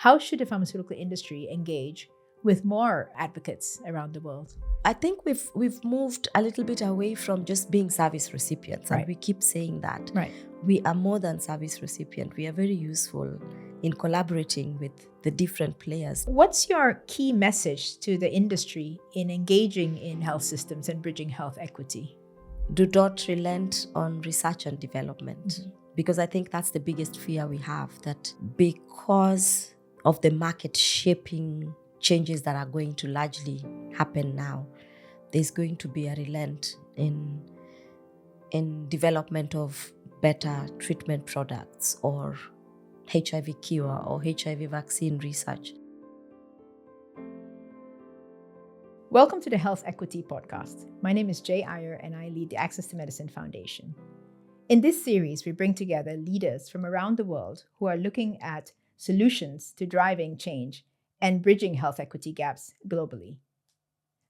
How should the pharmaceutical industry engage with more advocates around the world? I think we've moved a little bit away from just being service recipients, and we keep saying that. Right. We are more than service recipient. We are very useful in collaborating with the different players. What's your key message to the industry in engaging in health systems and bridging health equity? Do not relent on research and development, because I think that's the biggest fear we have, that because of the market shaping changes that are going to largely happen now, there's going to be a relent in development of better treatment products or HIV cure or HIV vaccine research. Welcome to the Health Equity Podcast. My name is Iyer and I lead the Access to Medicine Foundation. In this series, we bring together leaders from around the world who are looking at solutions to driving change and bridging health equity gaps globally.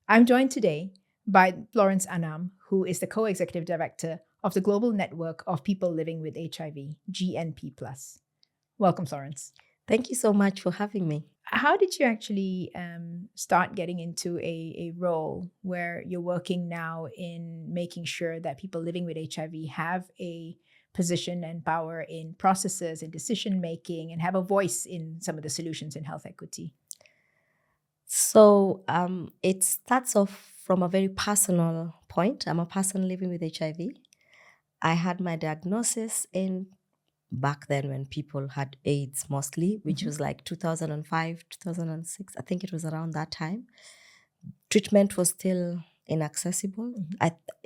I'm joined today by Florence Anam, who is the co-executive director of the Global Network of People Living with HIV, GNP+. Welcome, Florence. Thank you so much for having me. How did you actually start getting into a role where you're working now in making sure that people living with HIV have a position and power in processes and decision-making and have a voice in some of the solutions in health equity? So it starts off from a very personal point. I'm a person living with HIV. I had my diagnosis back then when people had AIDS mostly, which was like 2005, 2006. I think it was around that time. Treatment was still inaccessible.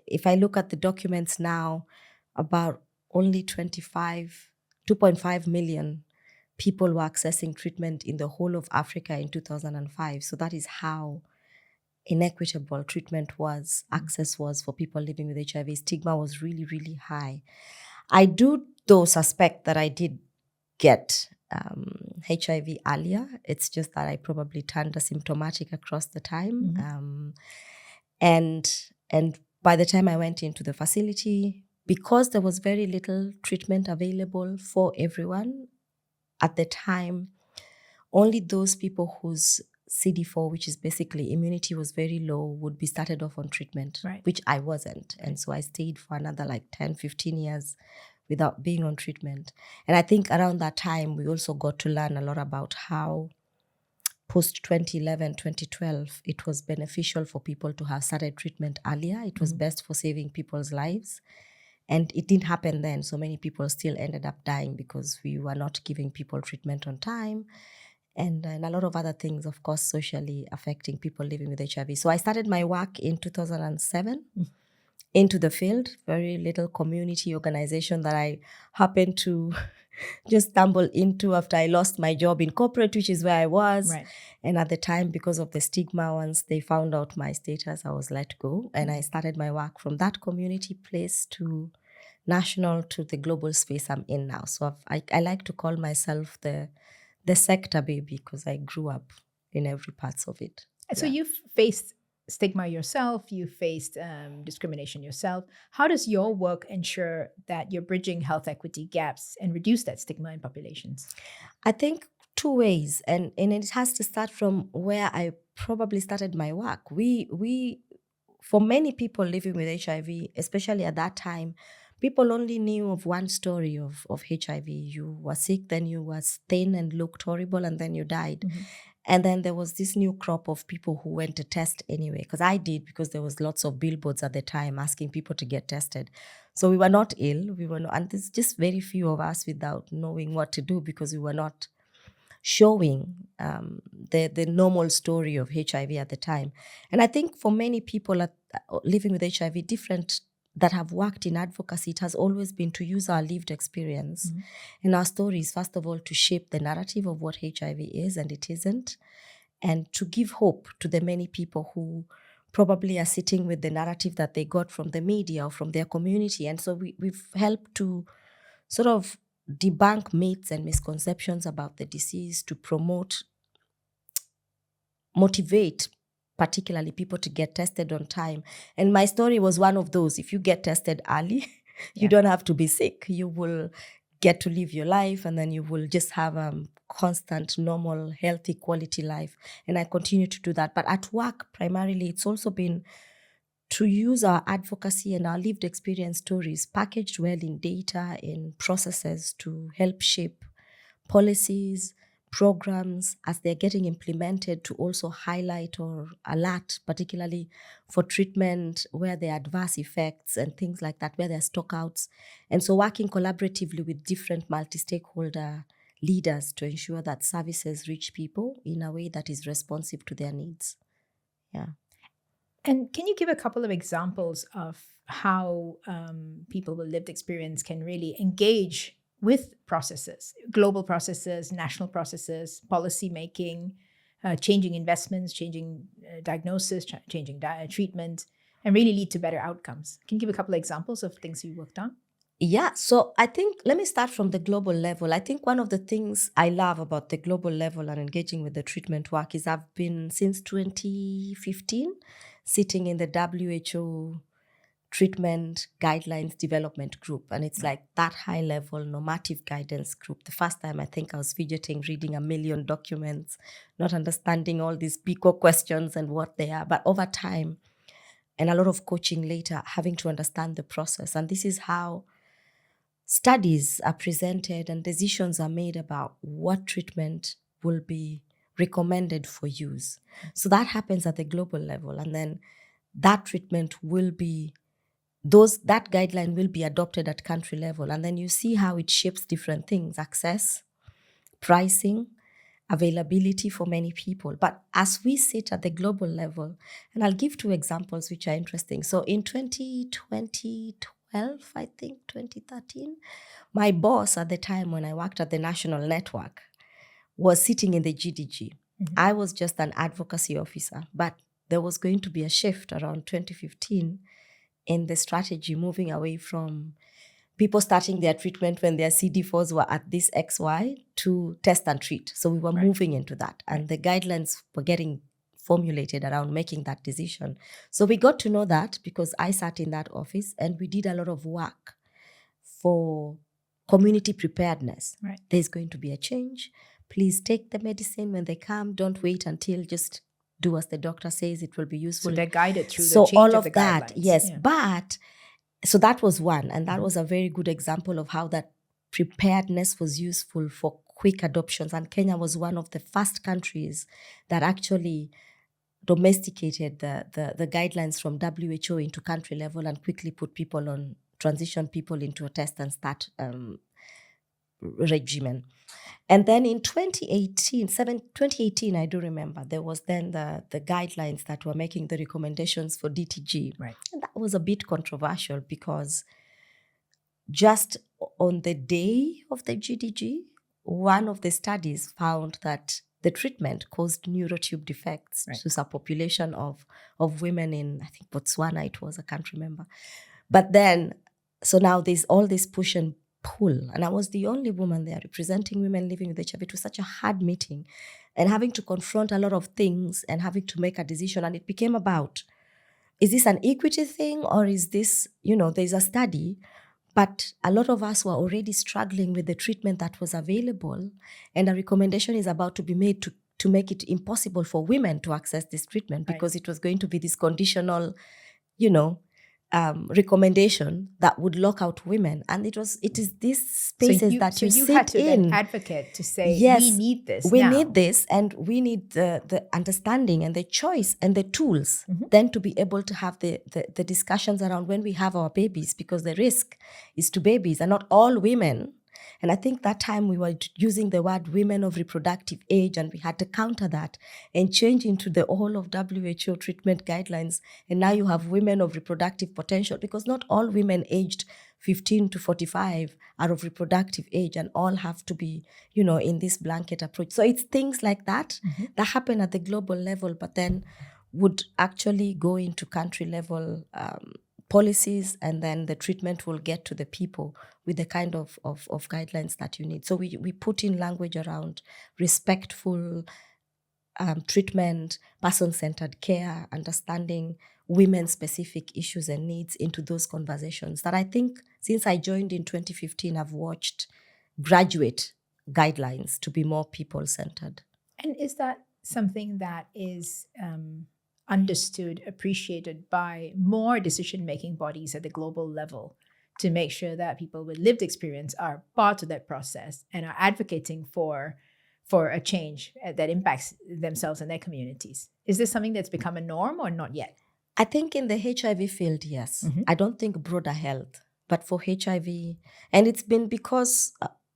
If I look at the documents now, about only 2.5 million people were accessing treatment in the whole of Africa in 2005. So that is how inequitable treatment was, access was for people living with HIV. Stigma was really, really high. I do, though, suspect that I did get HIV earlier. It's just that I probably turned asymptomatic across the time. And by the time I went into the facility, because there was very little treatment available for everyone at the time, only those people whose CD4, which is basically immunity, was very low, would be started off on treatment, which I wasn't. And so I stayed for another like 10, 15 years without being on treatment. And I think around that time, we also got to learn a lot about how post 2011, 2012, it was beneficial for people to have started treatment earlier. It was best for saving people's lives. And it didn't happen then. So many people still ended up dying because we were not giving people treatment on time. And a lot of other things, of course, socially affecting people living with HIV. So I started my work in 2007 into the field, very little community organization that I happened to just stumble into after I lost my job in corporate, which is where I was. And at the time, because of the stigma, once they found out my status, I was let go. And I started my work from that community place to national to the global space I'm in now. So I like to call myself the sector baby because I grew up in every parts of it. So you've faced stigma yourself, you faced discrimination yourself. How does your work ensure that you're bridging health equity gaps and reduce that stigma in populations? I think two ways, and it has to start from where I probably started my work. We for many people living with HIV, especially at that time, people only knew of one story of HIV. You were sick, then you were thin and looked horrible, and then you died. And then there was this new crop of people who went to test anyway, because I did, because there was lots of billboards at the time asking people to get tested. So we were not ill, and there's just very few of us without knowing what to do because we were not showing the normal story of HIV at the time. And I think for many people living with HIV, different that have worked in advocacy, it has always been to use our lived experience and our stories, first of all, to shape the narrative of what HIV is and it isn't, and to give hope to the many people who probably are sitting with the narrative that they got from the media or from their community. And so we've helped to sort of debunk myths and misconceptions about the disease, to motivate particularly people to get tested on time. And my story was one of those. If you get tested early, you don't have to be sick. You will get to live your life, and then you will just have a constant, normal, healthy, quality life. And I continue to do that. But at work, primarily, it's also been to use our advocacy and our lived experience stories packaged well in data, in processes, to help shape policies, programs as they're getting implemented, to also highlight or alert, particularly for treatment where there are adverse effects and things like that, where there are stockouts. And so working collaboratively with different multi-stakeholder leaders to ensure that services reach people in a way that is responsive to their needs. Yeah. And can you give a couple of examples of how people with lived experience can really engage with processes, global processes, national processes, policy making, changing investments, changing diagnosis, changing treatment, and really lead to better outcomes? Can you give a couple of examples of things you worked on? Yeah, so I think, let me start from the global level. I think one of the things I love about the global level and engaging with the treatment work is I've been, since 2015, sitting in the WHO treatment guidelines development group. And it's like that high level normative guidance group. The first time I think I was fidgeting, reading 1 million documents, not understanding all these PICO questions and what they are. But over time, and a lot of coaching later, having to understand the process. And this is how studies are presented and decisions are made about what treatment will be recommended for use. So that happens at the global level. And then that treatment will be, that guideline will be adopted at country level. And then you see how it shapes different things: access, pricing, availability for many people. But as we sit at the global level, and I'll give 2 examples which are interesting. So in 2012, I think 2013, my boss at the time when I worked at the national network was sitting in the GDG. Mm-hmm. I was just an advocacy officer, but there was going to be a shift around 2015 in the strategy, moving away from people starting their treatment when their CD4s were at this XY to test and treat. So we were moving into that. And the guidelines were getting formulated around making that decision. So we got to know that because I sat in that office and we did a lot of work for community preparedness. Right. There's going to be a change. Please take the medicine when they come. Don't wait until, just do as the doctor says, it will be useful. So they're guided through the change of the guidelines. Yes. Yeah. But so that was one, and that was a very good example of how that preparedness was useful for quick adoptions. And Kenya was one of the first countries that actually domesticated the guidelines from WHO into country level and quickly put people on, transition people into a test and start regimen. And then in 2018, I do remember, there was then the guidelines that were making the recommendations for DTG. Right. And that was a bit controversial because just on the day of the GDG, one of the studies found that the treatment caused neurotube defects to a population of women in, I think, Botswana it was, I can't remember. But then, so now there's all this push and pull, and I was the only woman there representing women living with HIV. It was such a hard meeting and having to confront a lot of things and having to make a decision. And it became about, is this an equity thing or is this, there's a study, but a lot of us were already struggling with the treatment that was available, and a recommendation is about to be made to make it impossible for women to access this treatment because it was going to be this conditional, recommendation that would lock out women. And it is these spaces that you sit in. So you had to then advocate to say, yes, we need this we need this, and we need the understanding and the choice and the tools then to be able to have the discussions around when we have our babies, because the risk is to babies and not all women. And I think that time we were using the word women of reproductive age, and we had to counter that and change into the whole of WHO treatment guidelines. And now you have women of reproductive potential, because not all women aged 15 to 45 are of reproductive age, and all have to be, in this blanket approach. So it's things like that that happen at the global level, but then would actually go into country level policies, and then the treatment will get to the people with the kind of guidelines that you need. So we put in language around respectful treatment, person-centered care, understanding women-specific issues and needs into those conversations that I think since I joined in 2015, I've watched graduate guidelines to be more people-centered. And is that something that is understood, appreciated by more decision-making bodies at the global level to make sure that people with lived experience are part of that process and are advocating for a change that impacts themselves and their communities? Is this something that's become a norm or not yet? I think in the HIV field, yes. I don't think broader health, but for HIV, and it's been because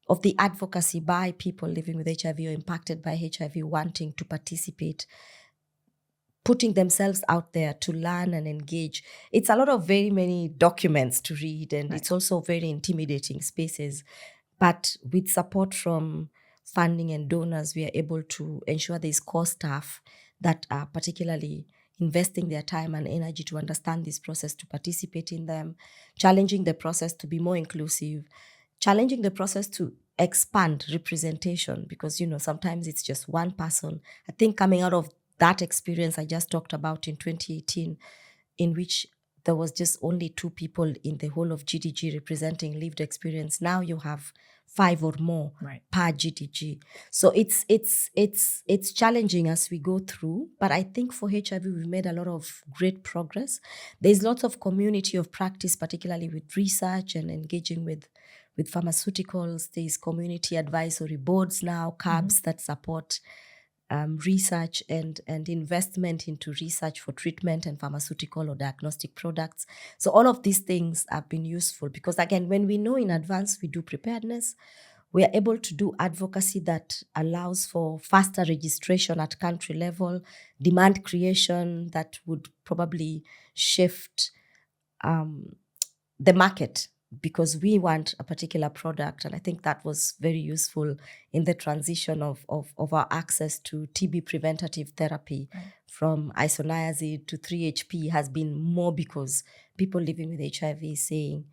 of the advocacy by people living with HIV or impacted by HIV wanting to participate, putting themselves out there to learn and engage. It's a lot of very many documents to read, and it's also very intimidating spaces. But with support from funding and donors, we are able to ensure there's core staff that are particularly investing their time and energy to understand this process, to participate in them, challenging the process to be more inclusive, challenging the process to expand representation, because, sometimes it's just one person. I think coming out of that experience I just talked about in 2018, in which there was just only 2 people in the whole of GDG representing lived experience. Now you have 5 or more per GDG. So it's challenging as we go through. But I think for HIV, we've made a lot of great progress. There's lots of community of practice, particularly with research and engaging with pharmaceuticals. There's community advisory boards now, CABs that support research and investment into research for treatment and pharmaceutical or diagnostic products. So all of these things have been useful because, again, when we know in advance, we do preparedness, we are able to do advocacy that allows for faster registration at country level, demand creation that would probably shift the market, because we want a particular product. And I think that was very useful in the transition of our access to TB preventative therapy from isoniazid to 3HP has been more because people living with HIV saying,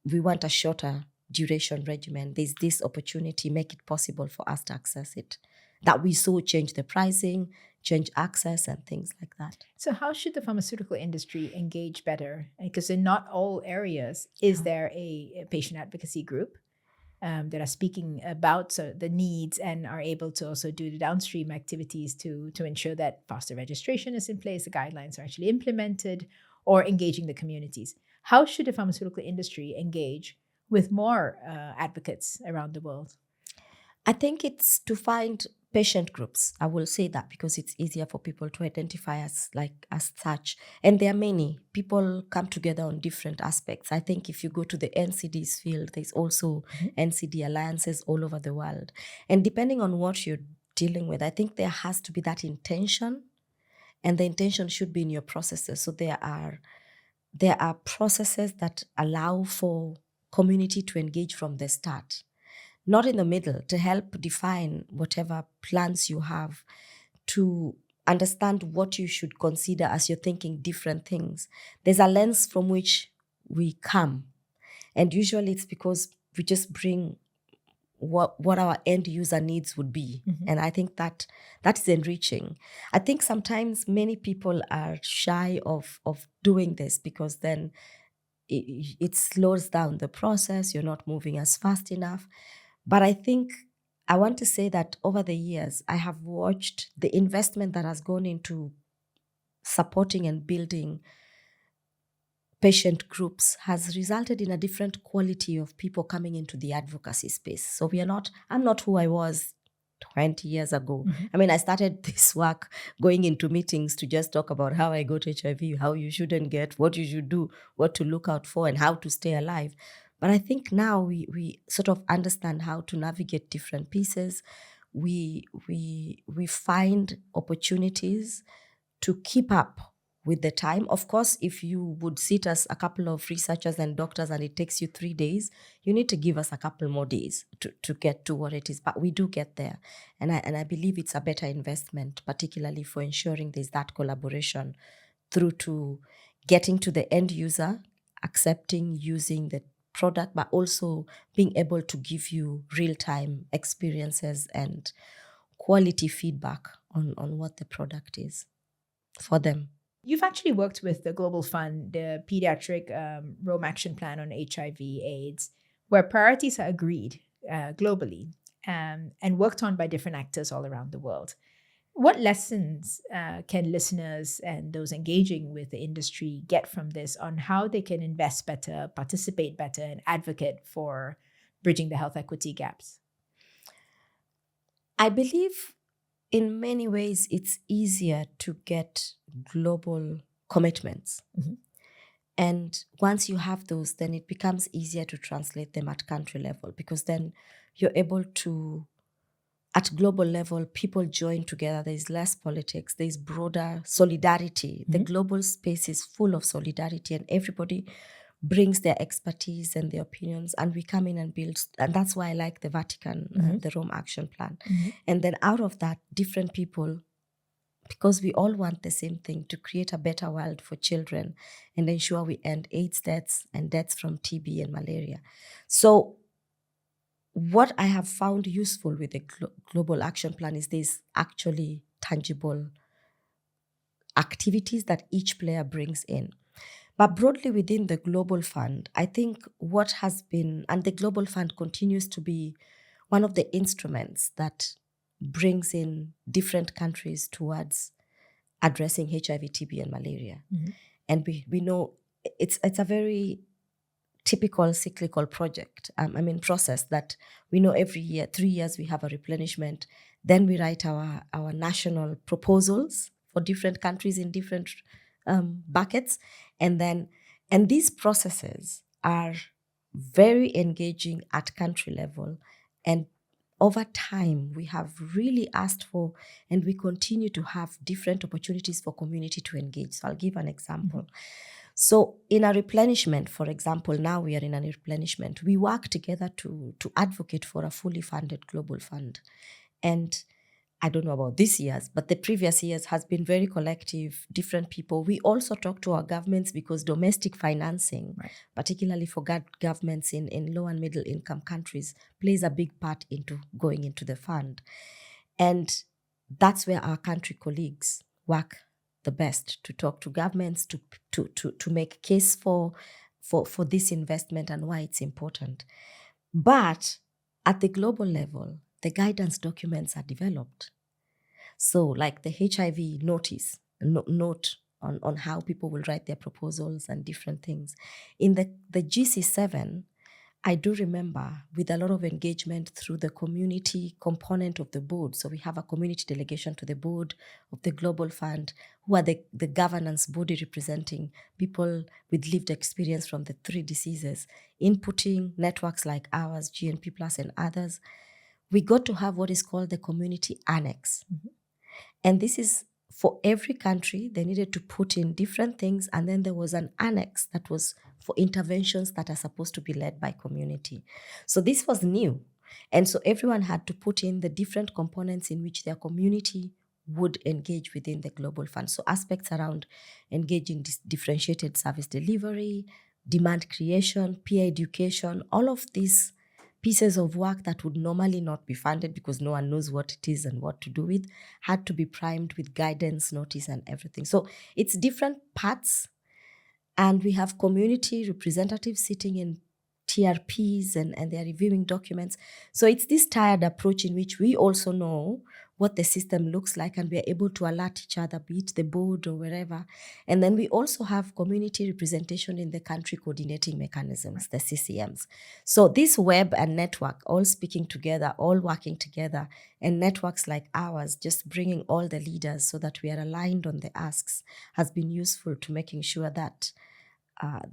we want a shorter duration regimen. There's this opportunity, make it possible for us to access it. That we saw change the pricing, change access and things like that. So how should the pharmaceutical industry engage better? Because in not all areas is there a patient advocacy group that are speaking about the needs and are able to also do the downstream activities to ensure that faster registration is in place, the guidelines are actually implemented, or engaging the communities. How should the pharmaceutical industry engage with more advocates around the world? I think it's to find patient groups. I will say that because it's easier for people to identify as such. And there are many. People come together on different aspects. I think if you go to the NCD's field, there's also NCD alliances all over the world. And depending on what you're dealing with, I think there has to be that intention, and the intention should be in your processes. So there are processes that allow for community to engage from the start, not in the middle, to help define whatever plans you have, to understand what you should consider as you're thinking different things. There's a lens from which we come. And usually it's because we just bring what our end user needs would be. And I think that is enriching. I think sometimes many people are shy of doing this because then it slows down the process. You're not moving as fast enough. But I think I want to say that over the years, I have watched the investment that has gone into supporting and building patient groups has resulted in a different quality of people coming into the advocacy space. So I'm not who I was 20 years ago. I mean, I started this work going into meetings to just talk about how I got HIV, how you shouldn't get, what you should do, what to look out for, and how to stay alive. But I think now we sort of understand how to navigate different pieces. We find opportunities to keep up with the time. Of course, if you would sit as a couple of researchers and doctors and it takes you 3 days, you need to give us a couple more days to get to what it is. But we do get there. And I believe it's a better investment, particularly for ensuring there's that collaboration through to getting to the end user, accepting, using the product, but also being able to give you real-time experiences and quality feedback on what the product is for them. You've actually worked with the Global Fund, the Paediatric Rome Action Plan on HIV/AIDS, where priorities are agreed globally and worked on by different actors all around the world. What lessons can listeners and those engaging with the industry get from this on how they can invest better, participate better, and advocate for bridging the health equity gaps? I believe in many ways it's easier to get global commitments. Mm-hmm. And once you have those, then it becomes easier to translate them at country level, because then you're able to, at global level, people join together. There's less politics, there's broader solidarity. The global space is full of solidarity, and everybody brings their expertise and their opinions, and we come in and build. And that's why I like the Vatican, the Rome Action Plan. And then out of that, different people, because we all want the same thing, to create a better world for children and ensure we end AIDS deaths and deaths from TB and malaria. So what I have found useful with the Global Action Plan is there's actually tangible activities that each player brings in. But broadly within the Global Fund, I think what has been, and the Global Fund continues to be one of the instruments that brings in different countries towards addressing HIV, TB, and malaria. And we know it's a very typical cyclical project, process that we know every year, 3 years, we have a replenishment. Then we write our national proposals for different countries in different buckets. And these processes are very engaging at country level. And over time, we have really asked for, and we continue to have different opportunities for community to engage. So I'll give an example. So in a replenishment, for example, now we are in a replenishment, we work together to advocate for a fully funded global fund. And I don't know about this year's, but the previous years has been very collective, different people. We also talk to our governments, because domestic financing, particularly for governments in low and middle income countries, plays a big part into going into the fund. And that's where our country colleagues work the best, to talk to governments, to make a case for this investment and why it's important. But at the global level, the guidance documents are developed. So like the HIV notice, note on how people will write their proposals and different things. In the GC7, I do remember with a lot of engagement through the community component of the board. So we have a community delegation to the board of the Global Fund, who are the governance body representing people with lived experience from the 3 diseases, inputting networks like ours, GNP Plus and others. We got to have what is called the community annex. And this is for every country. They needed to put in different things. And then there was an annex that was for interventions that are supposed to be led by community. So this was new. And so everyone had to put in the different components in which their community would engage within the Global Fund. So aspects around engaging differentiated service delivery, demand creation, peer education, all of these pieces of work that would normally not be funded because no one knows what it is and what to do with, had to be primed with guidance, notice, and everything. So it's different parts. And we have community representatives sitting in TRPs and they're reviewing documents. So it's this tiered approach in which we also know what the system looks like, and we are able to alert each other, be it the board or wherever. And then we also have community representation in the country coordinating mechanisms, the CCMs. So this web and network all speaking together, all working together, and networks like ours just bringing all the leaders so that we are aligned on the asks has been useful to making sure that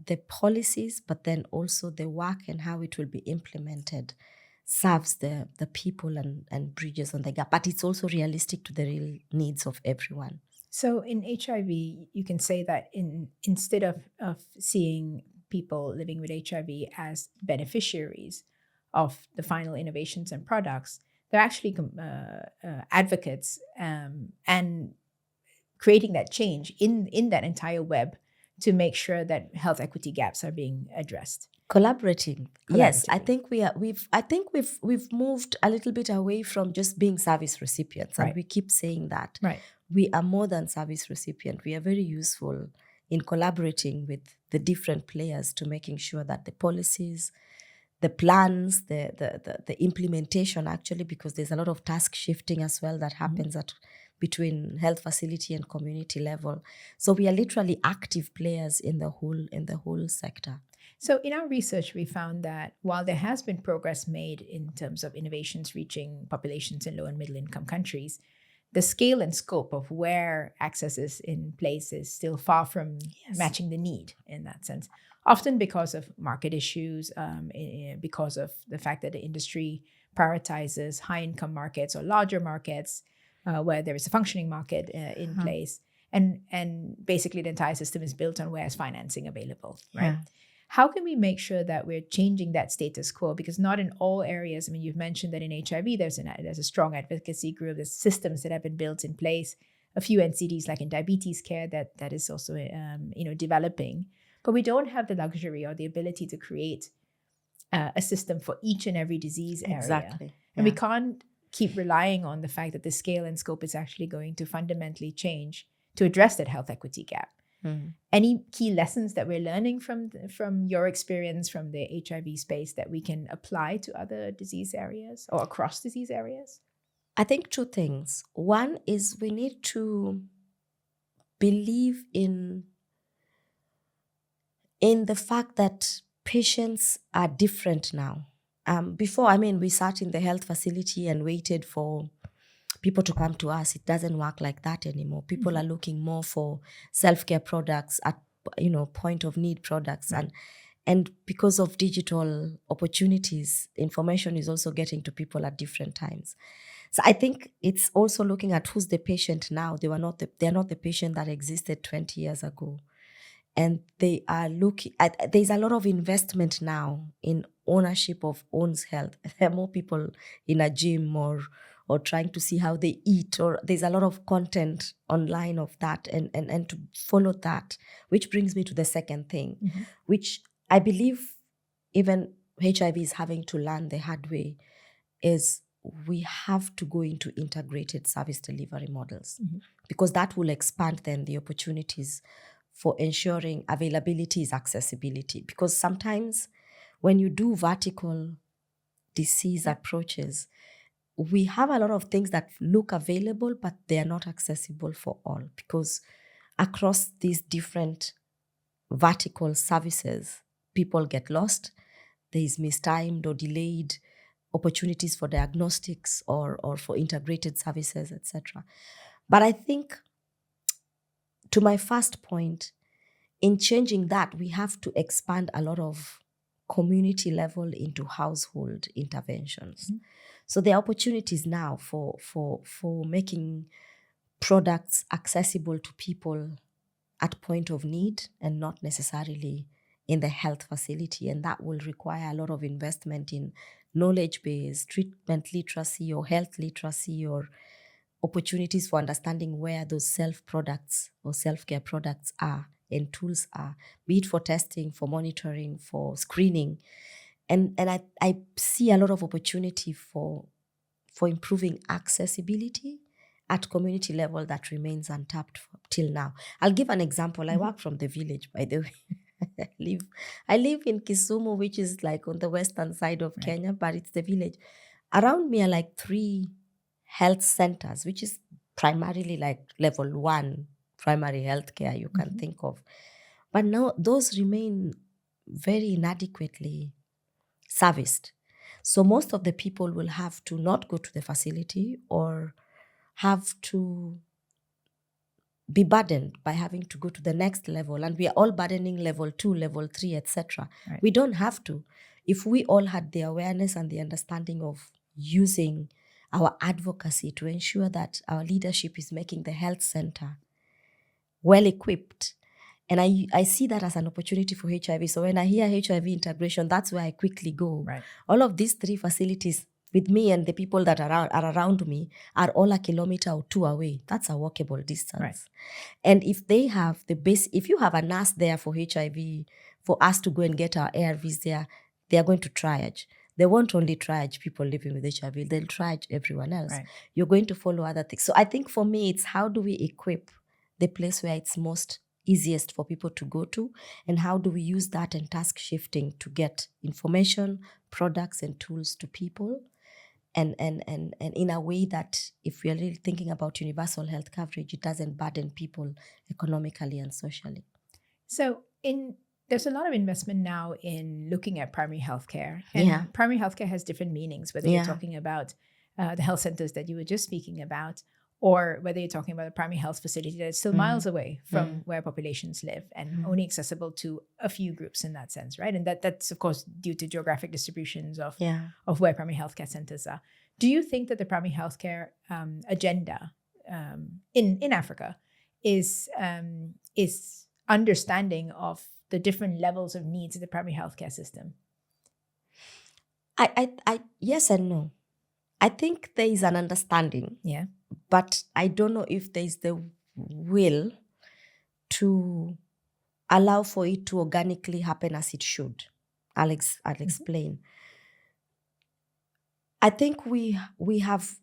the policies, but then also the work and how it will be implemented serves the people and bridges on the gap. But it's also realistic to the real needs of everyone. So in HIV, you can say that instead of seeing people living with HIV as beneficiaries of the final innovations and products, they're actually advocates and creating that change in that entire web to make sure that health equity gaps are being addressed. Collaborating. Yes, I think we've moved a little bit away from just being service recipients, and we keep saying that. Right. We are more than service recipient. We are very useful in collaborating with the different players to making sure that the policies, the plans, the implementation, actually, because there's a lot of task shifting as well that happens between health facility and community level. So we are literally active players in the whole sector. So in our research, we found that while there has been progress made in terms of innovations reaching populations in low and middle income countries, the scale and scope of where access is in place is still far from matching the need in that sense, often because of market issues, because of the fact that the industry prioritizes high-income markets or larger markets where there is a functioning market in place. And basically the entire system is built on where is financing available, right? Yeah. How can we make sure that we're changing that status quo? Because not in all areas, I mean, you've mentioned that in HIV, there's a strong advocacy group, there's systems that have been built in place, a few NCDs like in diabetes care that is also, developing. But we don't have the luxury or the ability to create a system for each and every disease area. Exactly. And we can't keep relying on the fact that the scale and scope is actually going to fundamentally change to address that health equity gap. Any key lessons that we're learning from your experience from the HIV space that we can apply to other disease areas or across disease areas? I think two things. One is we need to believe in the fact that patients are different now. Before, we sat in the health facility and waited for people to come to us. It doesn't work like that anymore. People are looking more for self-care products at point of need products. And because of digital opportunities, information is also getting to people at different times. So I think it's also looking at who's the patient now. They're not the patient that existed 20 years ago. And they are looking at, there's a lot of investment now in ownership of one's health. There are more people in a gym or trying to see how they eat, or there's a lot of content online of that and to follow that, which brings me to the second thing, which I believe even HIV is having to learn the hard way, is we have to go into integrated service delivery models, because that will expand then the opportunities for ensuring availability is accessibility. Because sometimes when you do vertical disease approaches, we have a lot of things that look available, but they are not accessible for all, because across these different vertical services, people get lost. There is mistimed or delayed opportunities for diagnostics or for integrated services, etc. But I think, to my first point, in changing that, we have to expand a lot of community level into household interventions. So there are opportunities now for making products accessible to people at point of need and not necessarily in the health facility. And that will require a lot of investment in knowledge-based treatment literacy or health literacy, or opportunities for understanding where those self-products or self-care products are and tools are, be it for testing, for monitoring, for screening. And I see a lot of opportunity for improving accessibility at community level that remains untapped till now. I'll give an example. I work from the village, by the way. I live in Kisumu, which is like on the western side of Kenya, but it's the village. Around me are like 3 health centers, which is primarily like level 1 primary health care you can think of. But now those remain very inadequately serviced. So most of the people will have to not go to the facility or have to be burdened by having to go to the next level. And we are all burdening level 2, level 3, etc. We don't have to. If we all had the awareness and the understanding of using our advocacy to ensure that our leadership is making the health center well equipped. And I see that as an opportunity for HIV. So when I hear HIV integration, that's where I quickly go. All of these 3 facilities with me and the people that are around me are all a kilometer or 2 away. That's a walkable distance. And if they have the base, if you have a nurse there for HIV, for us to go and get our ARVs there, they are going to triage. They won't only triage people living with HIV, they'll triage everyone else. You're going to follow other things. So I think for me, it's how do we equip the place where it's most easiest for people to go to, and how do we use that and task shifting to get information, products, and tools to people, and in a way that if we are really thinking about universal health coverage, it doesn't burden people economically and socially. So there's a lot of investment now in looking at primary healthcare, and Yeah. primary healthcare has different meanings, whether you're talking about the health centers that you were just speaking about, or whether you're talking about a primary health facility that's still miles away from where populations live and only accessible to a few groups in that sense, right? And that's of course due to geographic distributions of where primary healthcare centers are. Do you think that the primary healthcare agenda in Africa is understanding of the different levels of needs of the primary healthcare system? I yes and no. I think there is an understanding. Yeah. But I don't know if there is the will to allow for it to organically happen as it should. I'll explain. I think we have,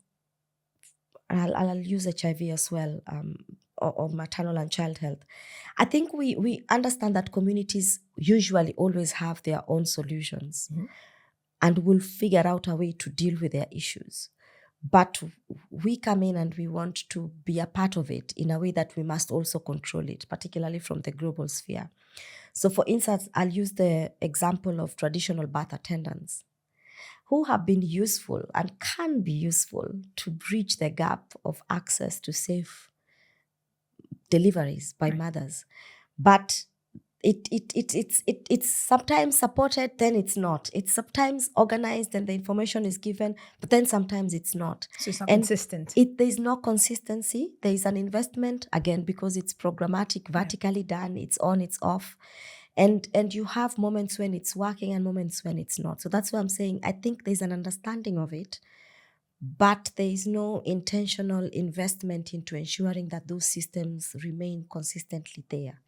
I'll use HIV as well, or maternal and child health. I think we understand that communities usually always have their own solutions and will figure out a way to deal with their issues. But we come in and we want to be a part of it in a way that we must also control it, particularly from the global sphere. So for instance, I'll use the example of traditional birth attendants who have been useful and can be useful to bridge the gap of access to safe deliveries by mothers. But it's sometimes supported, then it's not. It's sometimes organized and the information is given, but then sometimes it's not. So it's not consistent. There's no consistency. There is an investment, again, because it's programmatic, vertically done, it's on, it's off. And you have moments when it's working and moments when it's not. So that's why I'm saying I think there's an understanding of it, but there is no intentional investment into ensuring that those systems remain consistently there.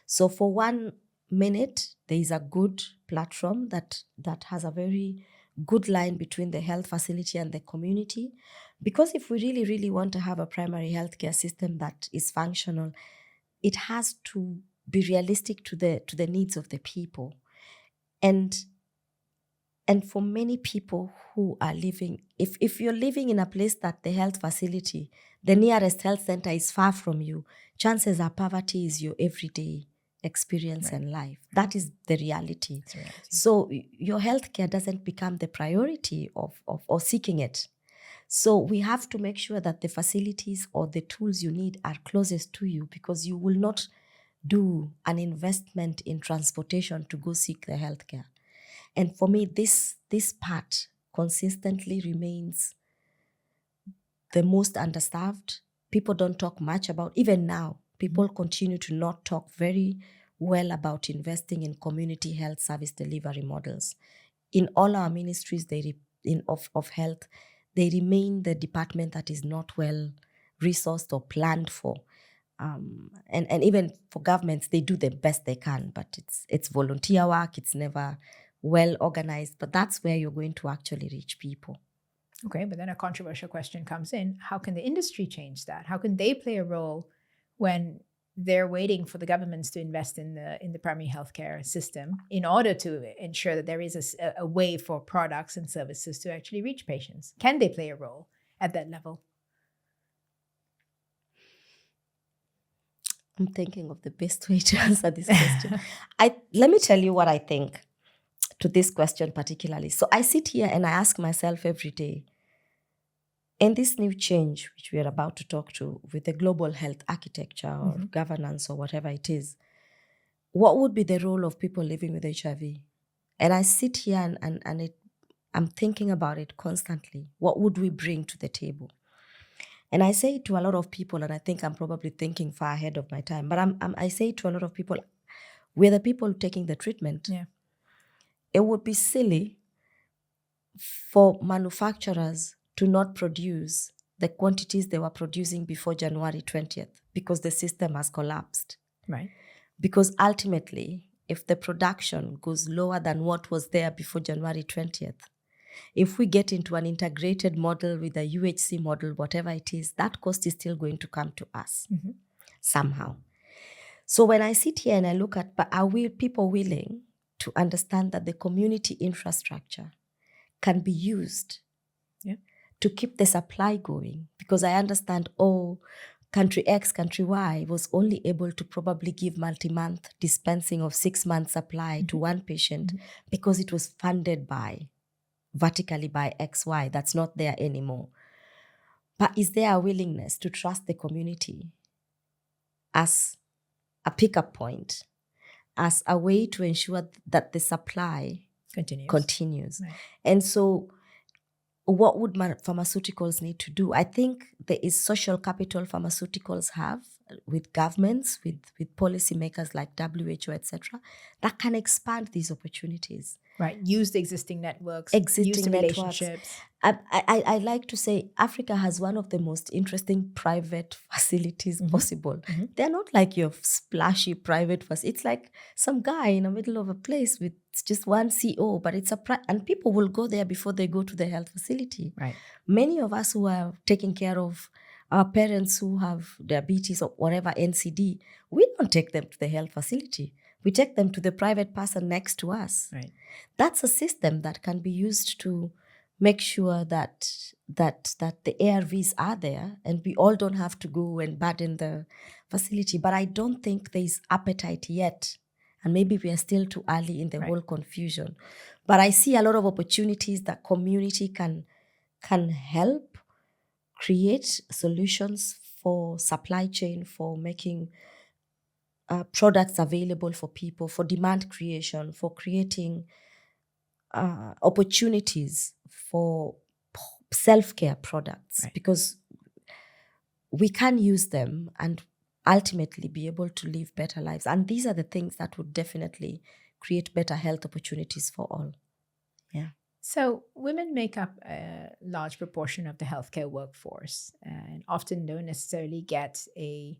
So for 1 minute, there is a good platform that has a very good line between the health facility and the community. Because if we really, really want to have a primary healthcare system that is functional, it has to be realistic to the needs of the people. And for many people who are living, if you're living in a place that the health facility, the nearest health center is far from you, chances are poverty is your everyday experience and life. That is the reality. So your healthcare doesn't become the priority of seeking it. So we have to make sure that the facilities or the tools you need are closest to you, because you will not do an investment in transportation to go seek the healthcare. And for me, this part consistently remains the most underserved. People don't talk much about, even now, people continue to not talk very well about investing in community health service delivery models. In all our ministries of health, they remain the department that is not well resourced or planned for. And even for governments, they do the best they can, but it's volunteer work, it's never well organized, but that's where you're going to actually reach people. Okay, but then a controversial question comes in. How can the industry change that? How can they play a role when they're waiting for the governments to invest in the primary healthcare system in order to ensure that there is a way for products and services to actually reach patients? Can they play a role at that level? I'm thinking of the best way to answer this question. Let me tell you what I think to this question particularly. So I sit here and I ask myself every day, in this new change, which we are about to talk to, with the global health architecture or governance or whatever it is, what would be the role of people living with HIV? And I sit here and I'm thinking about it constantly. What would we bring to the table? And I say it to a lot of people, and I think I'm probably thinking far ahead of my time, but I say it to a lot of people, we're the people taking the treatment. Yeah. It would be silly for manufacturers to not produce the quantities they were producing before January 20th because the system has collapsed. Right. Because ultimately, if the production goes lower than what was there before January 20th, if we get into an integrated model with a UHC model, whatever it is, that cost is still going to come to us somehow. So when I sit here and I look at, but are people willing to understand that the community infrastructure can be used to keep the supply going? Because I understand, country X, country Y was only able to probably give multi-month dispensing of 6 months supply to one patient because it was funded vertically by XY. That's not there anymore. But is there a willingness to trust the community as a pickup point, as a way to ensure that the supply continues? Right. And so what would pharmaceuticals need to do? I think there is social capital pharmaceuticals have with governments, with policymakers like WHO, etc., that can expand these opportunities. Right. Use the existing networks, use the relationships. I like to say Africa has one of the most interesting private facilities possible. They're not like your splashy private facility. It's like some guy in the middle of a place with just one CO, but it's and people will go there before they go to the health facility. Right. Many of us who are taking care of our parents who have diabetes or whatever, NCD, we don't take them to the health facility. We take them to the private person next to us. Right. That's a system that can be used to make sure that the ARVs are there and we all don't have to go and burden the facility. But I don't think there's appetite yet. And maybe we are still too early in the whole confusion. But I see a lot of opportunities that community can help create solutions for supply chain, for making products available for people, for demand creation, for creating opportunities for self-care products, because we can use them and ultimately be able to live better lives. And these are the things that would definitely create better health opportunities for all. Yeah. So women make up a large proportion of the healthcare workforce and often don't necessarily get a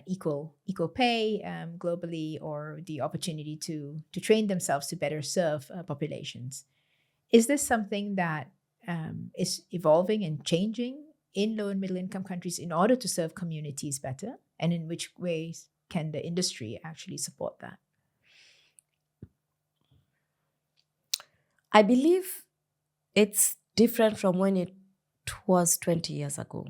equal pay globally, or the opportunity to train themselves to better serve populations. Is this something that is evolving and changing in low and middle income countries in order to serve communities better? And in which ways can the industry actually support that? I believe it's different from when it was 20 years ago,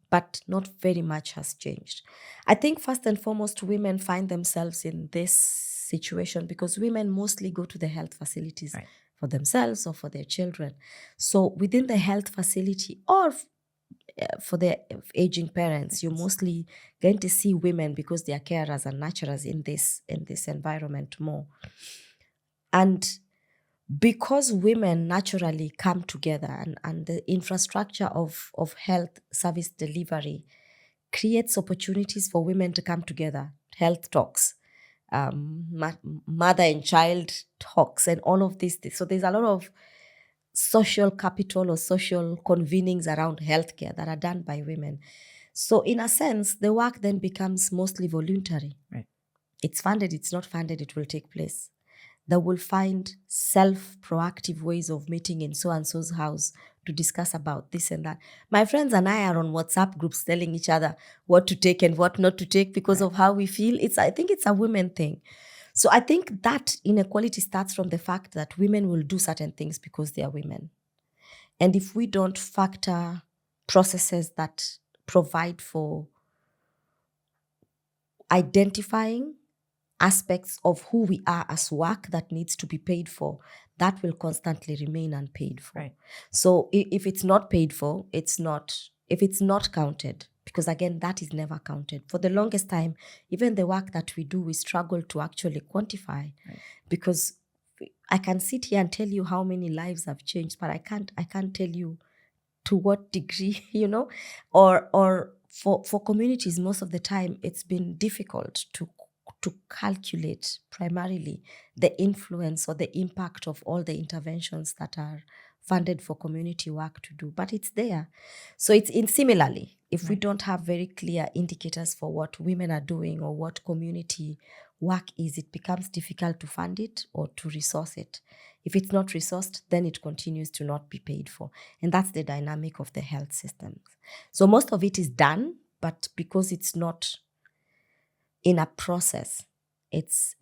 but not very much has changed. I think first and foremost, women find themselves in this situation because women mostly go to the health facilities for themselves or for their children. So within the health facility or for their aging parents, you're mostly going to see women because they are carers and nurturers in this environment more. And because women naturally come together and the infrastructure of health service delivery creates opportunities for women to come together, health talks, mother and child talks, and all of these things. So there's a lot of social capital or social convenings around healthcare that are done by women. So in a sense, the work then becomes mostly voluntary. Right. It's funded, it's not funded, it will take place. They will find self-proactive ways of meeting in so-and-so's house to discuss about this and that. My friends and I are on WhatsApp groups telling each other what to take and what not to take because of how we feel. I think it's a women thing. So I think that inequality starts from the fact that women will do certain things because they are women. And if we don't factor processes that provide for identifying aspects of who we are as work that needs to be paid for, that will constantly remain unpaid for. Right. So if it's not paid for, if it's not counted, because again, that is never counted. For the longest time, even the work that we do, we struggle to actually quantify, because I can sit here and tell you how many lives have changed, but I can't tell you to what degree, or for communities, most of the time, it's been difficult to calculate primarily the influence or the impact of all the interventions that are funded for community work to do, but it's there. So similarly, if we don't have very clear indicators for what women are doing or what community work is, it becomes difficult to fund it or to resource it. If it's not resourced, then it continues to not be paid for. And that's the dynamic of the health systems. So most of it is done, but because it's not in a process, it's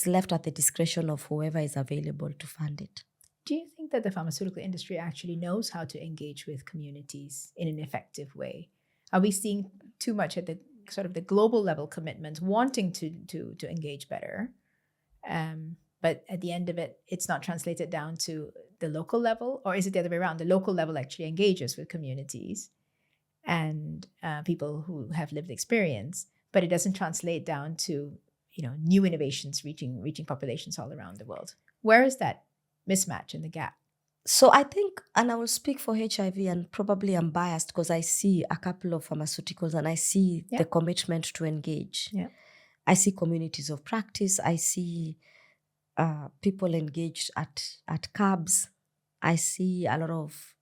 left at the discretion of whoever is available to fund it. Do you think that the pharmaceutical industry actually knows how to engage with communities in an effective way? Are we seeing too much at the sort of the global level commitments, wanting to engage better, but at the end of it, it's not translated down to the local level? Or is it the other way around? The local level actually engages with communities and people who have lived experience, but it doesn't translate down to new innovations reaching populations all around the world. Where is that mismatch in the gap? So I think, and I will speak for HIV, and probably I'm biased because I see a couple of pharmaceuticals and I see the commitment to engage. Yeah. I see communities of practice. I see people engaged at cabs. I see a lot of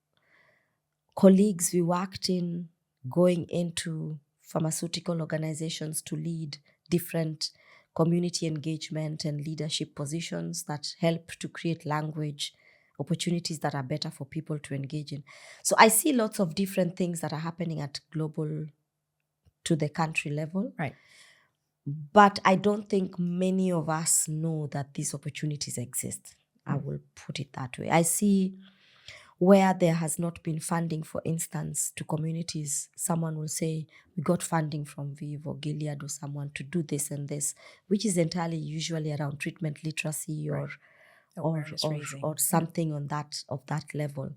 colleagues we worked in going into pharmaceutical organizations to lead different community engagement and leadership positions that help to create language opportunities that are better for people to engage in. So I see lots of different things that are happening at global to the country level. Right. But I don't think many of us know that these opportunities exist. I will put it that way. I see where there has not been funding, for instance, to communities, someone will say, we got funding from Viv or Gilead or someone to do this and this, which is entirely usually around treatment literacy or something on that of that level,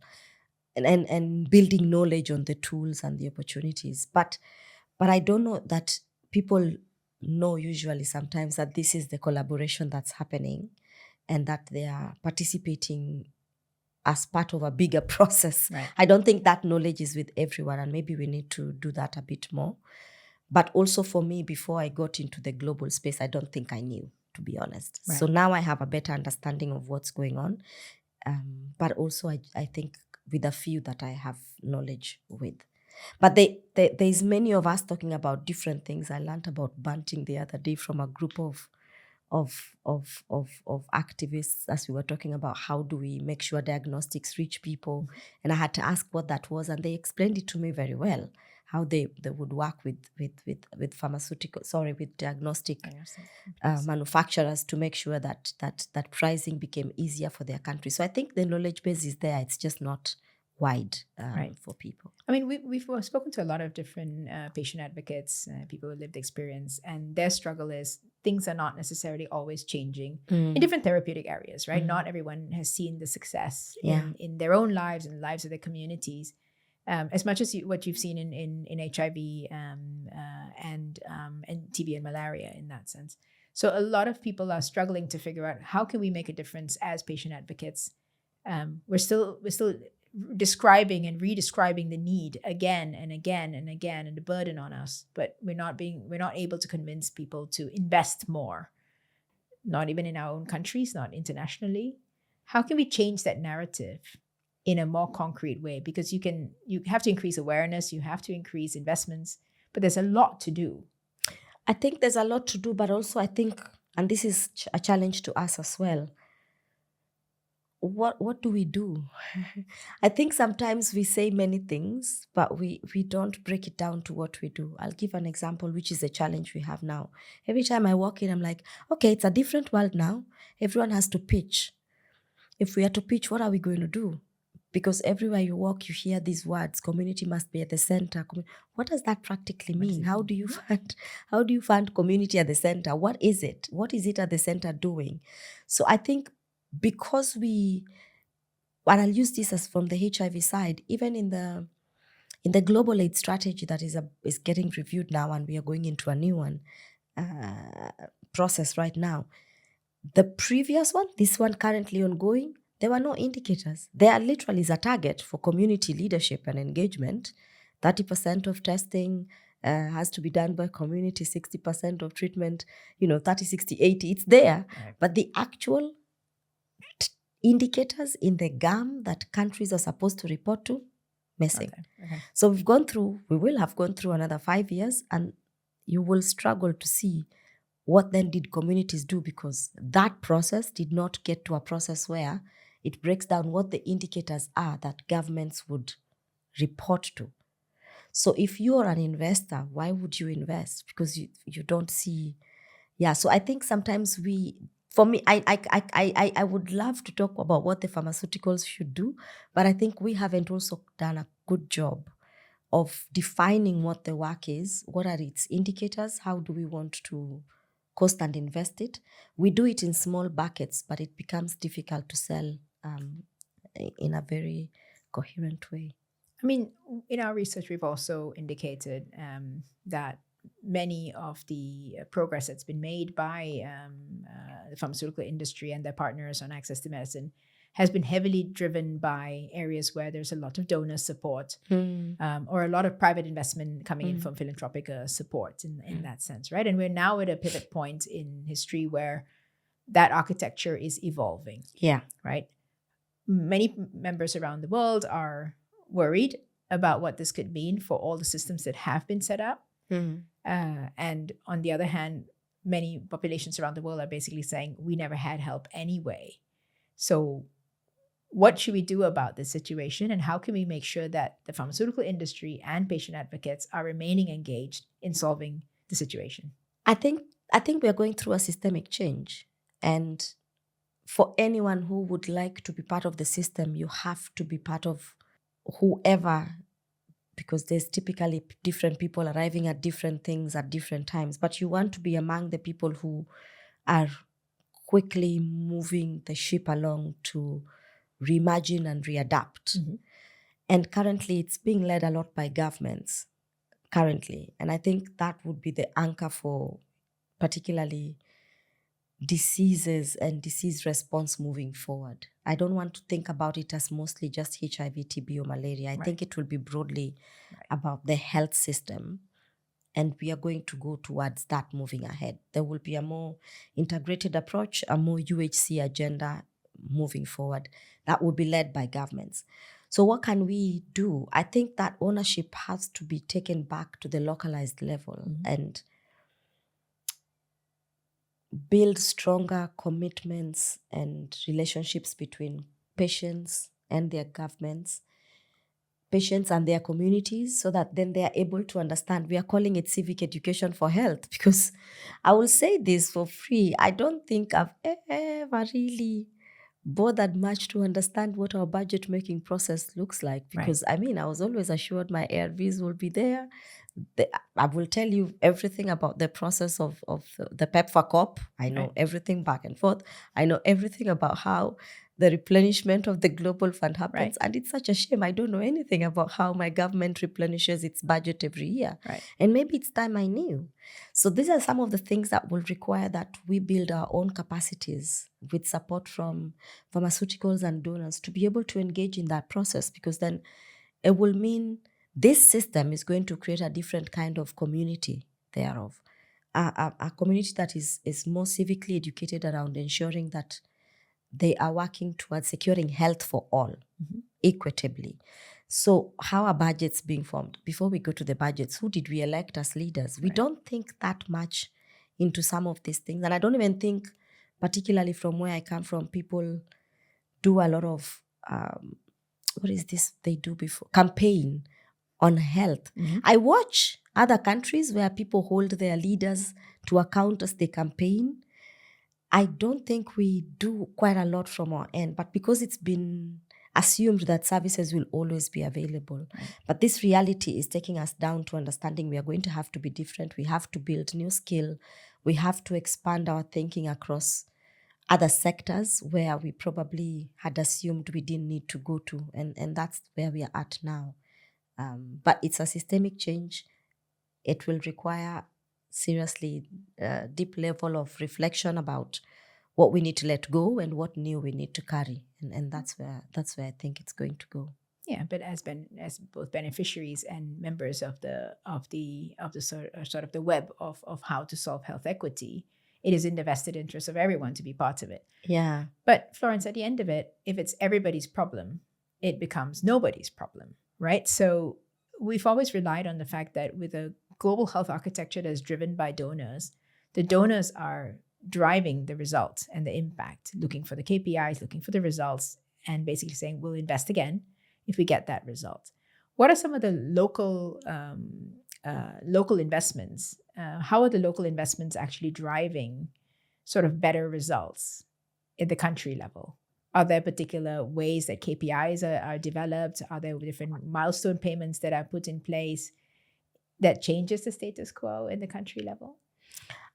and building knowledge on the tools and the opportunities. But I don't know that people know usually sometimes that this is the collaboration that's happening and that they are participating as part of a bigger process. Right. I don't think that knowledge is with everyone, and maybe we need to do that a bit more. But also for me, before I got into the global space, I don't think I knew, to be honest. Right. So now I have a better understanding of what's going on. But also I think with a few that I have knowledge with. But there's many of us talking about different things. I learned about bunting the other day from a group of activists, as we were talking about how do we make sure diagnostics reach people. And I had to ask what that was, and they explained it to me very well, how they would work with diagnostic manufacturers to make sure that pricing became easier for their country. So I think the knowledge base is there. It's just not wide for people. I mean, we've spoken to a lot of different patient advocates, people with lived experience, and their struggle is things are not necessarily always changing in different therapeutic areas, right? Not everyone has seen the success in their own lives and the lives of their communities, as much as what you've seen in HIV and TB and malaria in that sense. So a lot of people are struggling to figure out how can we make a difference as patient advocates. We're still describing and redescribing the need again and again and again, and the burden on us, but we're not able to convince people to invest more, not even in our own countries, not internationally. How can we change that narrative in a more concrete way? Because you have to increase awareness, you have to increase investments, but there's a lot to do. I think there's a lot to do, but also I think, and this is a challenge to us as well, what do we do? I think sometimes we say many things, but we don't break it down to what we do. I'll give an example, which is a challenge we have now. Every time I walk in, I'm like, okay, it's a different world now. Everyone has to pitch. If we are to pitch, what are we going to do? Because everywhere you walk, you hear these words, community must be at the center. What does that practically mean? How do you fund community at the center? What is it? What is it at the center doing? So I think because and I'll use this as from the HIV side, even in the global AIDS strategy that is getting reviewed now, and we are going into a new one process right now. The previous one, this one currently ongoing, there were no indicators. There literally is a target for community leadership and engagement. 30% of testing has to be done by community, 60% of treatment, 30, 60, 80, it's there. Right. But the actual indicators in the GAM that countries are supposed to report to, missing. Okay. So we will have gone through another 5 years, and you will struggle to see what then did communities do, because that process did not get to a process where it breaks down what the indicators are that governments would report to. So if you're an investor, why would you invest? Because you don't see. Yeah. So I think sometimes for me, I would love to talk about what the pharmaceuticals should do, but I think we haven't also done a good job of defining what the work is, what are its indicators, how do we want to cost and invest it. We do it in small buckets, but it becomes difficult to sell in a very coherent way. I mean, in our research, we've also indicated that many of the progress that's been made by the pharmaceutical industry and their partners on access to medicine has been heavily driven by areas where there's a lot of donor support or a lot of private investment coming in from philanthropic support in that sense, right? And we're now at a pivot point in history where that architecture is evolving. Yeah. Right? Many members around the world are worried about what this could mean for all the systems that have been set up. And on the other hand, many populations around the world are basically saying, we never had help anyway. So what should we do about this situation? And how can we make sure that the pharmaceutical industry and patient advocates are remaining engaged in solving the situation? I think we are going through a systemic change. And for anyone who would like to be part of the system, you have to be part of whoever, because there's typically different people arriving at different things at different times. But you want to be among the people who are quickly moving the ship along to reimagine and readapt. And currently it's being led a lot by governments currently. And I think that would be the anchor for particularly diseases and disease response moving forward. I don't want to think about it as mostly just HIV, TB, or malaria. I think it will be broadly about the health system. And we are going to go towards that moving ahead. There will be a more integrated approach, a more UHC agenda moving forward that will be led by governments. So what can we do? I think that ownership has to be taken back to the localized level and build stronger commitments and relationships between patients and their governments, patients and their communities, so that then they are able to understand. We are calling it civic education for health, because I will say this for free. I don't think I've ever really bothered much to understand what our budget making process looks like, because I mean, I was always assured my ARVs will be there. I will tell you everything about the process of the PEPFAR COP. I know everything back and forth. I know everything about how the replenishment of the global fund happens. And it's such a shame I don't know anything about how my government replenishes its budget every year. And maybe it's time I knew. So these are some of the things that will require that we build our own capacities with support from pharmaceuticals and donors to be able to engage in that process, because then it will mean this system is going to create a different kind of community thereof. A community that is more civically educated around ensuring that they are working towards securing health for all equitably. So how are budgets being formed? Before we go to the budgets, who did we elect as leaders? We don't think that much into some of these things. And I don't even think, particularly from where I come from, people do a lot of, what is this they do before? Campaign on health. I watch other countries where people hold their leaders to account as they campaign. I don't think we do quite a lot from our end, but because it's been assumed that services will always be available. But this reality is taking us down to understanding we are going to have to be different. We have to build new skill. We have to expand our thinking across other sectors where we probably had assumed we didn't need to go to. And that's where we are at now. But it's a systemic change. It will require seriously deep level of reflection about what we need to let go and what new we need to carry, and that's where I think it's going to go. Yeah, but as both beneficiaries and members of the sort of the web of how to solve health equity, it is in the vested interest of everyone to be part of it. Yeah. But Florence, at the end of it, if it's everybody's problem, it becomes nobody's problem, right? So we've always relied on the fact that with a global health architecture that's driven by donors, the donors are driving the results and the impact, looking for the KPIs, looking for the results, and basically saying, we'll invest again if we get that result. What are some of the local investments? How are the local investments actually driving sort of better results at the country level? Are there particular ways that KPIs are developed? Are there different milestone payments that are put in place that changes the status quo in the country level?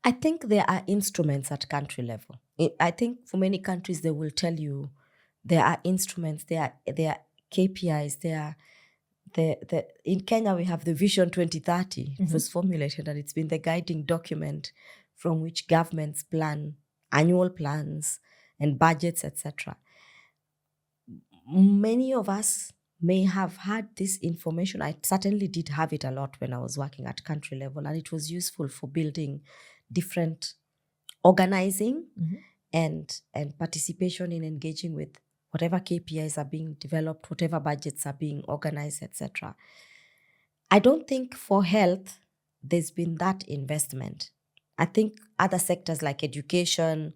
I think there are instruments at country level. I think for many countries, they will tell you there are instruments, there are KPIs, in Kenya, we have the Vision 2030. It was formulated, and it's been the guiding document from which governments plan annual plans and budgets, etc. Many of us may have had this information. I certainly did have it a lot when I was working at country level, and it was useful for building different organizing and participation in engaging with whatever KPIs are being developed, whatever budgets are being organized, etc. I don't think for health there's been that investment. I think other sectors like education,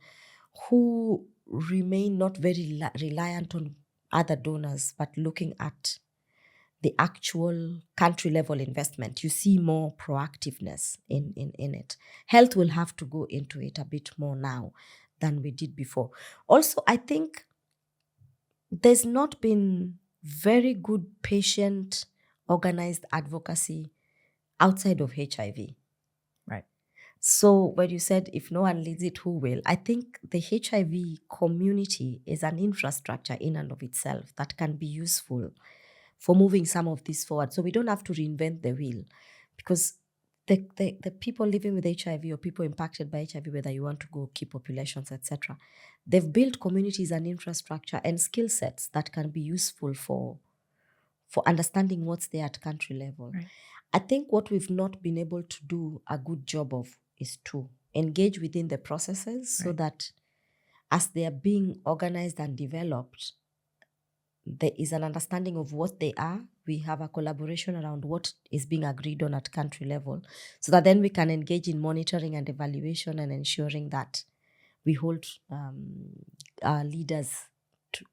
who remain not very reliant on other donors, but looking at the actual country level investment, you see more proactiveness in it. Health will have to go into it a bit more now than we did before. Also, I think there's not been very good patient organized advocacy outside of HIV. Right. So when you said, if no one leads it, who will? I think the HIV community is an infrastructure in and of itself that can be useful for moving some of this forward. So we don't have to reinvent the wheel, because the people living with HIV or people impacted by HIV, whether you want to go key populations, etc., they've built communities and infrastructure and skill sets that can be useful for understanding what's there at country level. Right. I think what we've not been able to do a good job of is to engage within the processes so that as they are being organized and developed, there is an understanding of what they are. We have a collaboration around what is being agreed on at country level, so that then we can engage in monitoring and evaluation and ensuring that we hold our leaders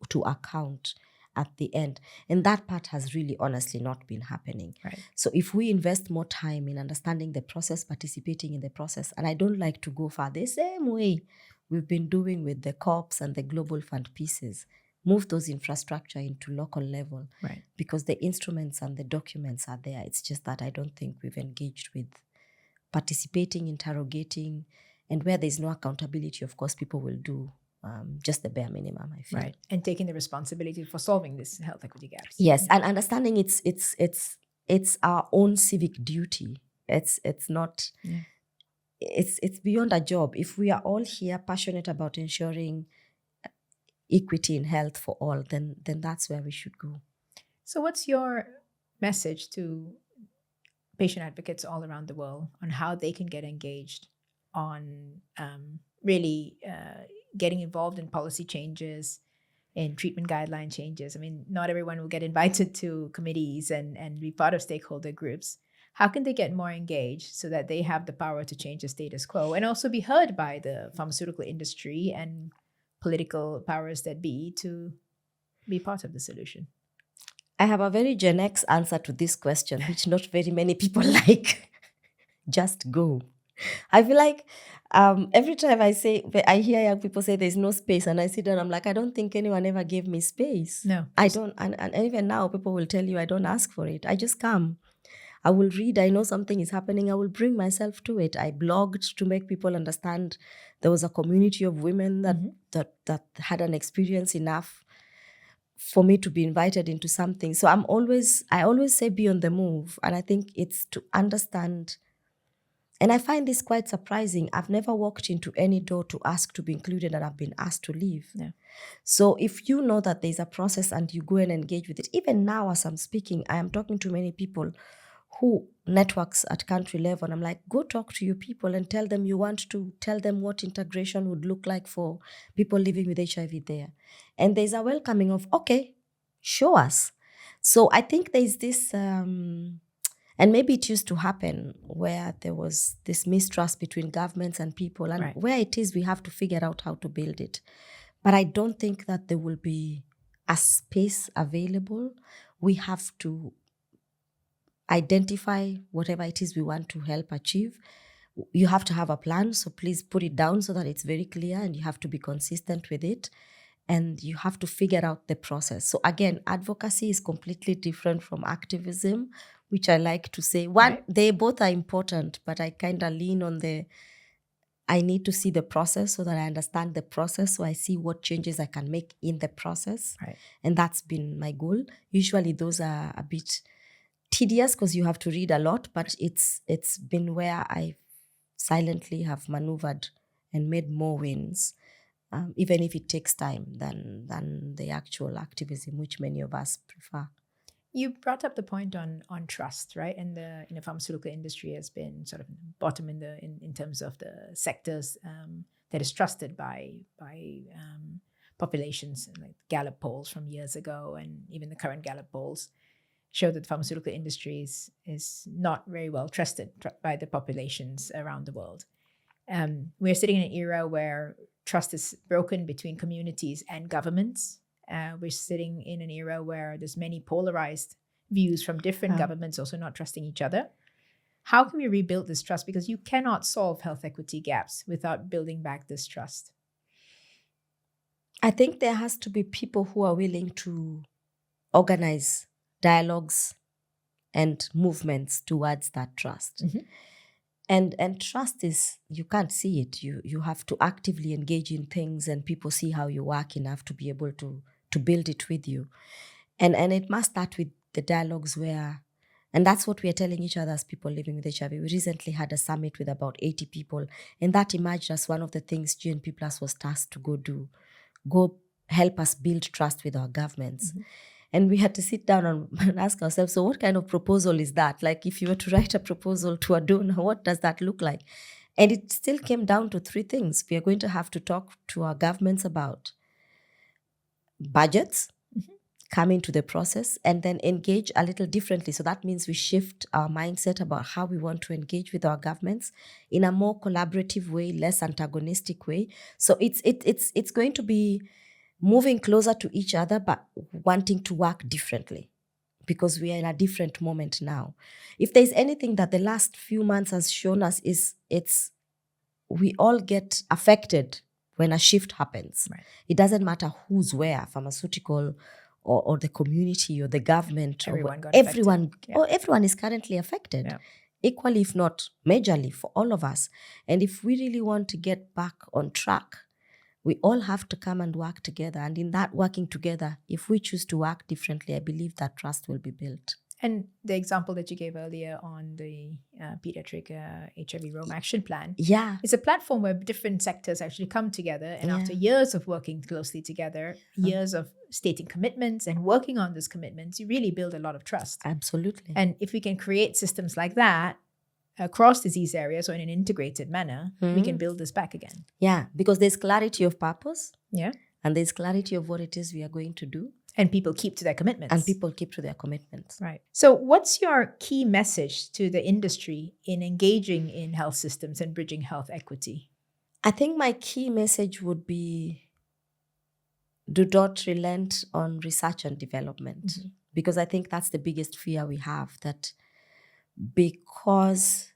to account at the end. And that part has really honestly not been happening. Right. So if we invest more time in understanding the process, participating in the process, and I don't like to go far the same way we've been doing with the COPs and the Global Fund pieces, move those infrastructure into local level, Right. because the instruments and the documents are there. It's just that I don't think we've engaged with participating, interrogating, and where there's no accountability, of course, people will do just the bare minimum, I feel. Right. And taking the responsibility for solving this health equity gaps. Yes, and understanding it's our own civic duty. It's not. Yeah. It's beyond a job. If we are all here passionate about ensuring equity in health for all, then that's where we should go. So what's your message to patient advocates all around the world on how they can get engaged on really getting involved in policy changes, in treatment guideline changes? I mean, not everyone will get invited to committees and be part of stakeholder groups. How can they get more engaged so that they have the power to change the status quo and also be heard by the pharmaceutical industry and political powers that be to be part of the solution? I have a very Gen X answer to this question, which not very many people like. Just go. I feel like every time I hear young people say there's no space, and I sit down, I'm like, I don't think anyone ever gave me space. No. I don't. And even now, people will tell you, I don't ask for it. I just come. I will read. I know something is happening. I will bring myself to it. I blogged to make people understand there was a community of women that had an experience enough for me to be invited into something. So I always say be on the move. And I think it's to understand. And I find this quite surprising. I've never walked into any door to ask to be included, and I've been asked to leave. Yeah. So if you know that there's a process and you go and engage with it, even now as I'm speaking, I am talking to many people who networks at country level. And I'm like, go talk to your people and tell them you want to tell them what integration would look like for people living with HIV there. And there's a welcoming of, okay, show us. So I think there's this, and maybe it used to happen where there was this mistrust between governments and people. And where it is, we have to figure out how to build it. But I don't think that there will be a space available. We have to identify whatever it is we want to help achieve. You have to have a plan, so please put it down so that it's very clear, and you have to be consistent with it, and you have to figure out the process. So again, advocacy is completely different from activism, which I like to say. They both are important, but I kind of lean on I need to see the process so that I understand the process, so I see what changes I can make in the process. Right. And that's been my goal. Usually those are a bit tedious because you have to read a lot, but it's been where I silently have maneuvered and made more wins, even if it takes time than the actual activism, which many of us prefer. You brought up the point on trust, right? And the pharmaceutical industry has been sort of bottom in terms of the sectors that is trusted by populations. Like Gallup polls from years ago, and even the current Gallup polls show that the pharmaceutical industry is not very well trusted by the populations around the world. We're sitting in an era where trust is broken between communities and governments. We're sitting in an era where there's many polarized views from different governments also not trusting each other. How can we rebuild this trust? Because you cannot solve health equity gaps without building back this trust. I think there has to be people who are willing to organize dialogues and movements towards that trust. Mm-hmm. And trust is, you can't see it. You have to actively engage in things, and people see how you work enough to be able to build it with you. And it must start with the dialogues where, and that's what we are telling each other as people living with HIV. We recently had a summit with about 80 people, and that emerged as one of the things GNP Plus was tasked to go help us build trust with our governments. Mm-hmm. And we had to sit down and ask ourselves, so what kind of proposal is that? Like, if you were to write a proposal to a donor, what does that look like? And it still came down to 3 things. We are going to have to talk to our governments about budgets, mm-hmm. come into the process, and then engage a little differently. So that means we shift our mindset about how we want to engage with our governments in a more collaborative way, less antagonistic way. So it's going to be moving closer to each other, but wanting to work differently, because we are in a different moment now. If there's anything that the last few months has shown us, is we all get affected when a shift happens. Right. It doesn't matter who's where, pharmaceutical or the community or the government. Everyone is currently affected. Yeah. Equally, if not majorly, for all of us. And if we really want to get back on track, we all have to come and work together. And in that working together, if we choose to work differently, I believe that trust will be built. And the example that you gave earlier on the Paediatric HIV Rome Action Plan, it's a platform where different sectors actually come together. And after years of working closely together, years of stating commitments and working on those commitments, you really build a lot of trust. Absolutely. And if we can create systems like that across disease areas or in an integrated manner, we can build this back again. Yeah, because there's clarity of purpose. Yeah. And there's clarity of what it is we are going to do. And people keep to their commitments. Right. So what's your key message to the industry in engaging in health systems and bridging health equity? I think my key message would be, do not relent on research and development. Mm-hmm. Because I think that's the biggest fear we have, that because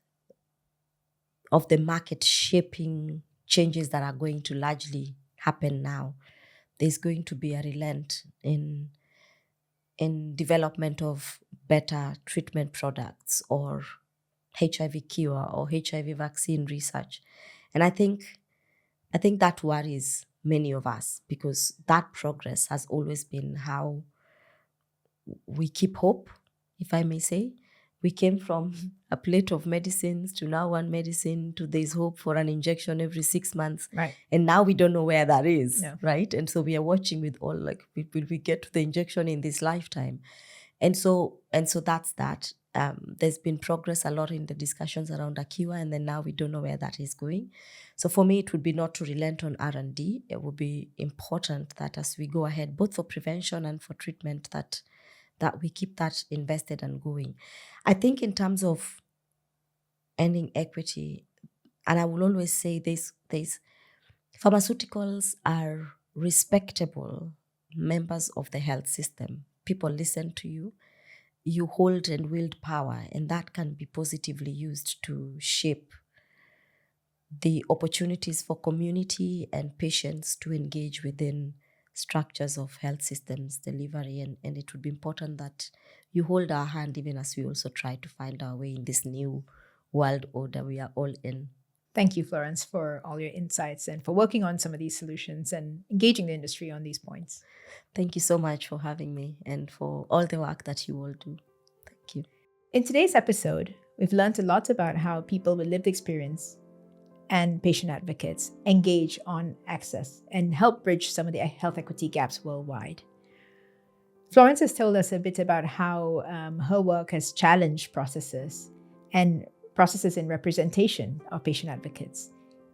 of the market shaping changes that are going to largely happen now, there's going to be a relent in development of better treatment products or HIV cure or HIV vaccine research. And I think that worries many of us, because that progress has always been how we keep hope, if I may say. We came from a plate of medicines to now one medicine to there's hope for an injection every 6 months. Right. And now we don't know where that is, right? And so we are watching with all, like, will we get to the injection in this lifetime? And so that's that. There's been progress a lot in the discussions around a cure, and then now we don't know where that is going. So for me, it would be not to relent on R&D. It would be important that as we go ahead, both for prevention and for treatment, that we keep that invested and going. I think in terms of ending equity, and I will always say this, pharmaceuticals are respectable members of the health system. People listen to you, you hold and wield power, and that can be positively used to shape the opportunities for community and patients to engage within structures of health systems delivery. And it would be important that you hold our hand even as we also try to find our way in this new world order we are all in. Thank you, Florence, for all your insights and for working on some of these solutions and engaging the industry on these points. Thank you so much for having me and for all the work that you all do. Thank you. In today's episode, we've learned a lot about how people with lived experience and patient advocates engage on access and help bridge some of the health equity gaps worldwide. Florence has told us a bit about how her work has challenged processes in representation of patient advocates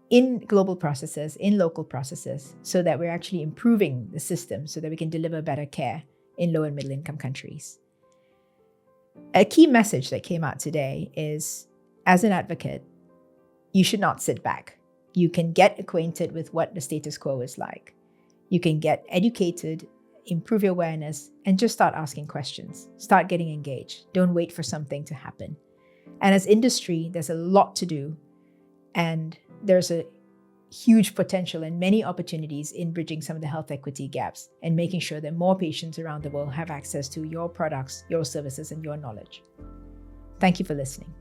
in global processes, in local processes, so that we're actually improving the system so that we can deliver better care in low and middle income countries. A key message that came out today is, as an advocate, you should not sit back. You can get acquainted with what the status quo is like. You can get educated, improve your awareness, and just start asking questions. Start getting engaged. Don't wait for something to happen. And as industry, there's a lot to do. And there's a huge potential and many opportunities in bridging some of the health equity gaps and making sure that more patients around the world have access to your products, your services, and your knowledge. Thank you for listening.